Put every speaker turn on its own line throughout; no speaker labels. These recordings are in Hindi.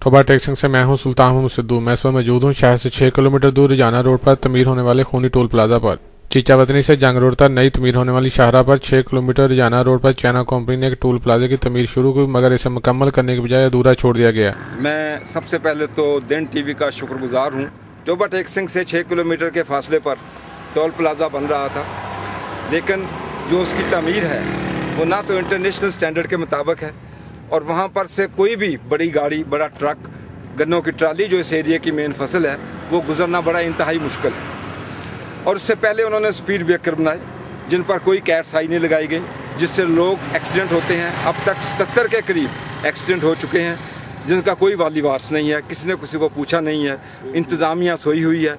टोबा टेक्सिंग से मैं हूं सुल्तान महमूद सिद्धू। मैं इस वक्त मौजूद हूं शहर से 6 किलोमीटर दूर रजाना रोड पर तमीर होने वाले खूनी टोल प्लाजा पर। चीचावतनी से जंग रोड तक नई तमीर होने वाली शाहरा पर 6 किलोमीटर रजाना रोड पर चाइना कंपनी ने एक टोल प्लाजा की तमीर शुरू की, मगर इसे मुकम्मल करने के बजाय अधूरा छोड़ दिया गया।
मैं सबसे पहले तो दिन टीवी का शुक्रगुजार हूँ। टोबा टेक्सिंग से 6 किलोमीटर के फासले पर टोल प्लाजा बन रहा था, लेकिन जो उसकी तमीर है वो ना तो इंटरनेशनल स्टैंडर्ड के मुताबिक है और वहाँ पर से कोई भी बड़ी गाड़ी, बड़ा ट्रक, गन्नों की ट्राली जो इस एरिया की मेन फसल है वो गुजरना बड़ा इंतहाई मुश्किल है। और उससे पहले उन्होंने स्पीड ब्रेकर बनाए जिन पर कोई कैट्स आई नहीं लगाई गई, जिससे लोग एक्सीडेंट होते हैं। अब तक 77 के करीब एक्सीडेंट हो चुके हैं जिनका कोई वाली वारस नहीं है, किसी ने किसी को पूछा नहीं है। इंतज़ामिया सोई हुई है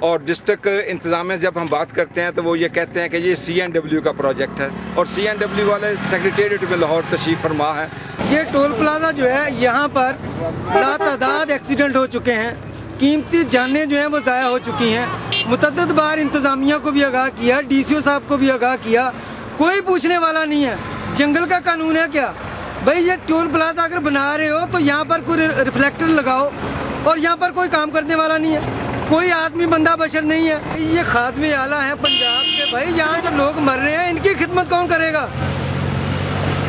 और डिस्ट्रिक्ट इंतज़ामिया जब हम बात करते हैं तो वो ये कहते हैं कि ये CNW का प्रोजेक्ट है और CNW वाले सेक्रेटेरिएट में लाहौर तशरीफ़ फरमा है।
ये टोल प्लाजा जो है यहाँ पर लातादाद एक्सीडेंट हो चुके हैं, कीमती जानें जो हैं वो ज़ाया हो चुकी हैं। मुतअद्दिद बार इंतज़ामिया को भी आगाह किया, DCO साहब को भी आगाह किया, कोई पूछने वाला नहीं है। जंगल का कानून है क्या भाई? ये टोल प्लाजा अगर बना रहे हो तो यहाँ पर कोई रिफ्लेक्टर लगाओ और यहाँ पर कोई काम करने वाला नहीं है, कोई आदमी बंदा बशर नहीं है। ये खादमे आला है पंजाब के भाई, यहाँ जो लोग मर रहे हैं इनकी खिदमत कौन करेगा?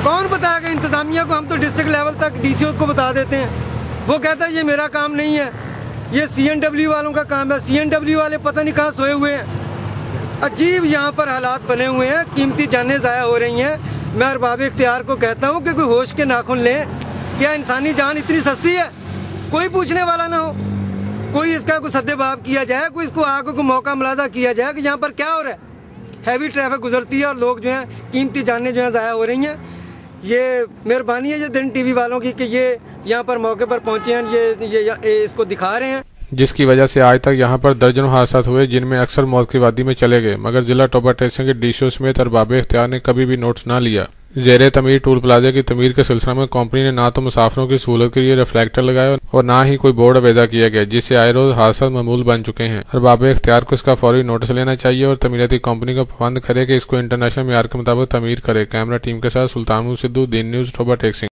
कौन बताएगा इंतज़ामिया को? हम तो डिस्ट्रिक्ट लेवल तक DCO को बता देते हैं, वो कहता है ये मेरा काम नहीं है, ये CNW वालों का काम है। CNW वाले पता नहीं कहाँ सोए हुए हैं। अजीब यहाँ पर हालात बने हुए हैं, कीमती जानें ज़ाया हो रही हैं। मैं अरबाब इख्तियार को कहता हूँ कि कोई होश के नाखून लें। क्या इंसानी जान इतनी सस्ती है? कोई पूछने वाला ना हो, कोई इसका कोई सद्देबाब किया जाए, कोई इसको आगे को मौका मुलाजा किया जाए कि यहाँ पर क्या हो रहा है। हैवी ट्रैफिक गुजरती है और लोग जो हैं कीमती जानें जो हैं ज़ाया हो रही हैं। ये मेहरबानी है ये दिन टीवी वालों की कि ये यहाँ पर मौके पर पहुँचे हैं, ये इसको दिखा रहे हैं,
जिसकी वजह से आज तक यहाँ पर दर्जनों हादसा हुए जिनमें अक्सर मौत की वादी में चले गए, मगर जिला टोबा टेक्सिंग के DCO समेत अरबाब इख्तियार ने कभी भी नोटिस न लिया। ज़ेरे तमीर टोल प्लाजा की तमीर के सिलसिले में कंपनी ने ना तो मुसाफिरों की सहूलत के लिए रिफ्लेक्टर लगाए और ना ही कोई बोर्ड अवेदा किया गया, जिससे आए रोज हादसा मामूल बन चुके हैं। अरबाब इख्तियार को इसका फौरी नोटिस लेना चाहिए और तमीराती कंपनी को पाबंद करे कि इसको इंटरनेशनल मेयार के मुताबिक तमीर करे। कैमरा टीम के साथ सुल्तान महमूद सिद्धू, दीन न्यूज़, टोबा टेक्सिंग।